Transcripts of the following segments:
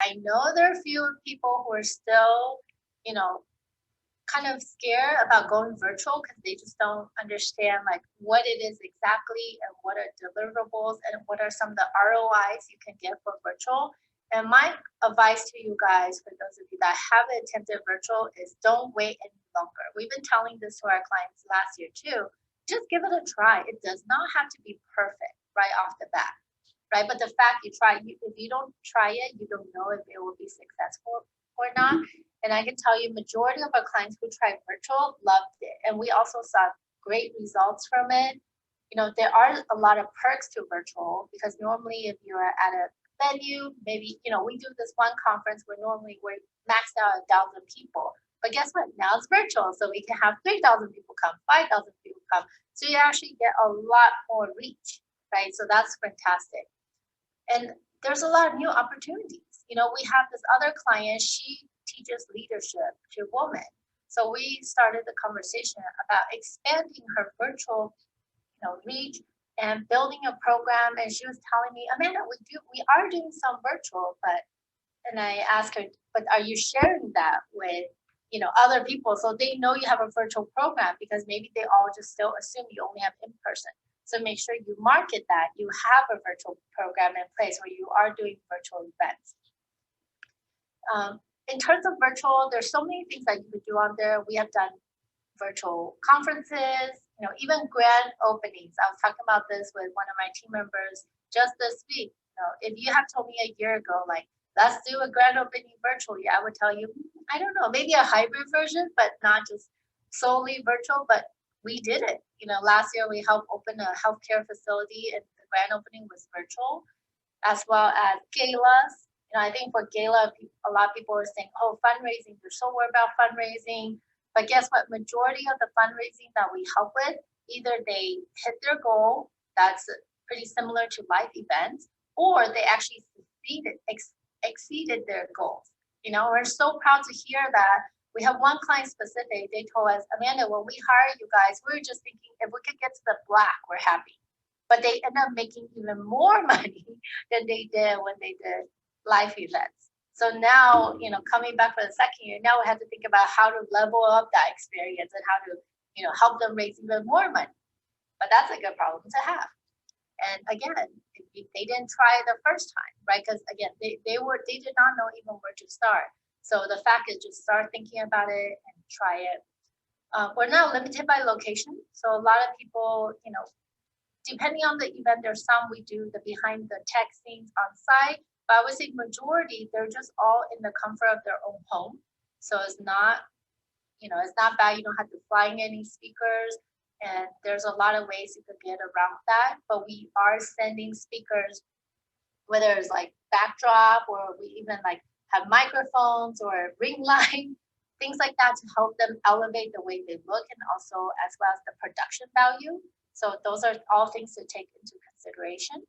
I know there are a few people who are still, you know, kind of scared about going virtual because they just don't understand like what it is exactly and what are deliverables and what are some of the ROIs you can get for virtual. And my advice to you guys, for those of you that have attempted virtual, is don't wait any longer. We've been telling this to our clients last year too. Just give it a try. It does not have to be perfect right off the bat, right? But the fact you try, if you don't try it, you don't know if it will be successful or not. And I can tell you, majority of our clients who tried virtual loved it, and we also saw great results from it. You know, there are a lot of perks to virtual because normally if you're at a venue, maybe, you know, we do this one conference where normally we're maxed out 1,000 people. But guess what? Now it's virtual, so we can have 3,000 people come, 5,000 people come. So you actually get a lot more reach, right? So that's fantastic. And there's a lot of new opportunities. You know, we have this other client, she teaches leadership to women. So we started the conversation about expanding her virtual, you know, reach and building a program. And she was telling me, Amanda, we are doing some virtual, and I asked her, but are you sharing that with, you know, other people so they know you have a virtual program? Because maybe they all just still assume you only have in person. So make sure you market that you have a virtual program in place where you are doing virtual events. In terms of virtual, there's so many things that you could do on there. We have done virtual conferences, you know, even grand openings. I was talking about this with one of my team members just this week. You know, if you have told me a year ago, like, let's do a grand opening virtually, I would tell you, I don't know, maybe a hybrid version, but not just solely virtual, but we did it. You know, last year we helped open a healthcare facility and the grand opening was virtual, as well as galas. You know, I think for gala, a lot of people are saying, oh, fundraising, they're so worried about fundraising. But guess what? Majority of the fundraising that we help with, either they hit their goal, that's pretty similar to live events, or they actually exceeded their goals. You know, we're so proud to hear that. We have one client specific, they told us, Amanda, when we hired you guys, we were just thinking if we could get to the black, we're happy. But they end up making even more money than they did when they did live events. So now, you know, coming back for the second year, now we have to think about how to level up that experience and how to, you know, help them raise even more money. But that's a good problem to have. And again, they didn't try the first time, right? Because again, they did not know even where to start. So the fact is, just start thinking about it and try it. We're not limited by location, so a lot of people, you know, depending on the event, there's some we do the behind the tech scenes on site. But I would say majority, they're just all in the comfort of their own home. So it's not, you know, it's not bad. You don't have to fly in any speakers. And there's a lot of ways you could get around that. But we are sending speakers, whether it's like backdrop or we even like have microphones or ring light, things like that to help them elevate the way they look and also as well as the production value. So those are all things to take into consideration.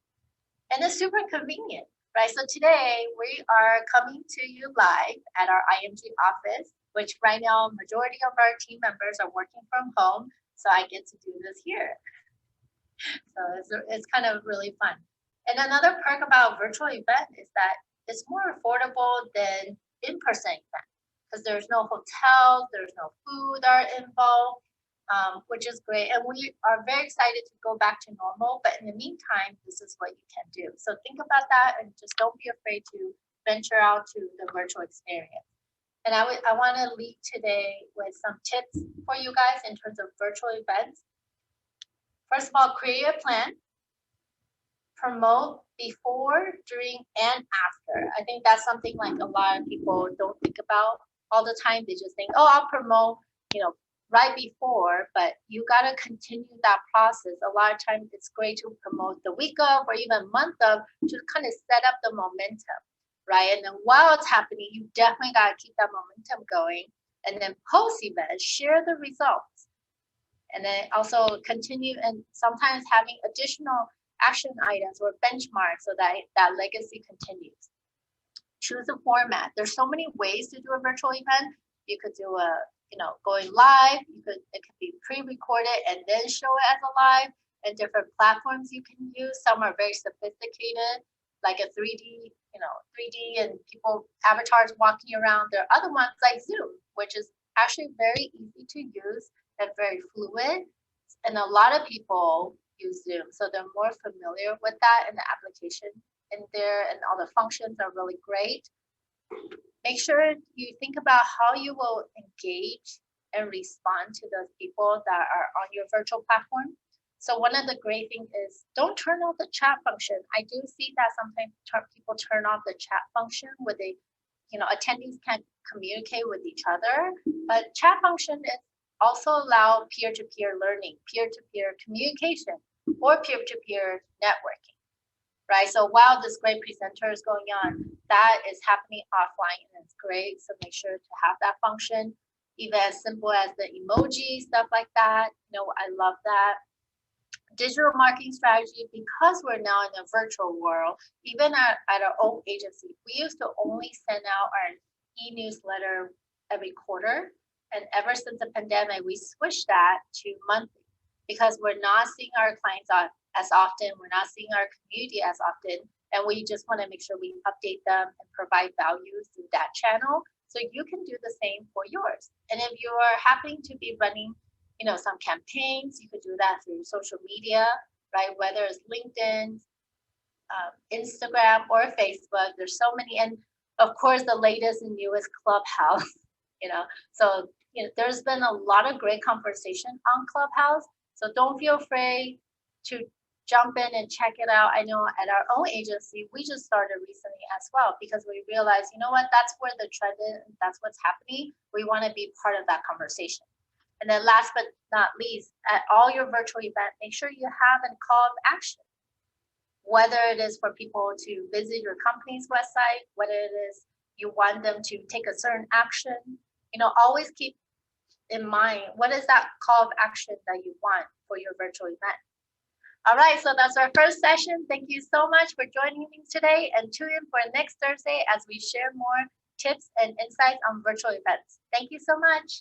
And it's super convenient. Right, so today we are coming to you live at our IMG office, which right now majority of our team members are working from home, so I get to do this here. So it's kind of really fun. And another perk about a virtual event is that it's more affordable than in-person event because there's no hotels, there's no food are involved. Which is great. And we are very excited to go back to normal. But in the meantime, this is what you can do. So think about that and just don't be afraid to venture out to the virtual experience. And I want to leave today with some tips for you guys in terms of virtual events. First of all, create a plan. Promote before, during, and after. I think that's something like a lot of people don't think about all the time. They just think, oh, I'll promote, you know, right before, but you got to continue that process. A lot of times it's great to promote the week of or even month of to kind of set up the momentum, right? And then while it's happening, you definitely got to keep that momentum going. And then post-event, share the results. And then also continue and sometimes having additional action items or benchmarks so that that legacy continues. Choose a format. There's so many ways to do a virtual event. You could do a going live. It could be pre-recorded and then show it as a live, and different platforms you can use. Some are very sophisticated. like a 3D, 3D and people avatars walking around. There are other ones like Zoom, which is actually very easy to use and very fluid. And a lot of people use Zoom, so they're more familiar with that, and the application in there and all the functions are really great. Make sure you think about how you will engage and respond to those people that are on your virtual platform. So one of the great things is don't turn off the chat function. I do see that sometimes people turn off the chat function where they, attendees can't communicate with each other. But chat function is also allow peer-to-peer learning, peer-to-peer communication, or peer-to-peer networking. Right, so while this great presenter is going on, that is happening offline and it's great. So make sure to have that function, even as simple as the emoji, stuff like that. I love that. Digital marketing strategy, because we're now in a virtual world, even at our own agency, we used to only send out our e-newsletter every quarter. And ever since the pandemic, we switched that to monthly because we're not seeing our clients as often, we're not seeing our community as often, and we just want to make sure we update them and provide value through that channel. So you can do the same for yours. And if you are happening to be running, some campaigns, you could do that through social media, right? Whether it's LinkedIn, Instagram, or Facebook. There's so many, and of course, the latest and newest Clubhouse. So there's been a lot of great conversation on Clubhouse. So don't feel afraid to jump in and check it out. I know at our own agency, we just started recently as well because we realized, that's where the trend is, and that's what's happening. We want to be part of that conversation. And then last but not least, at all your virtual events, make sure you have a call of action. Whether it is for people to visit your company's website, whether it is you want them to take a certain action, always keep in mind, what is that call of action that you want for your virtual event? All right, so that's our first session. Thank you so much for joining me today, and tune in for next Thursday as we share more tips and insights on virtual events. Thank you so much.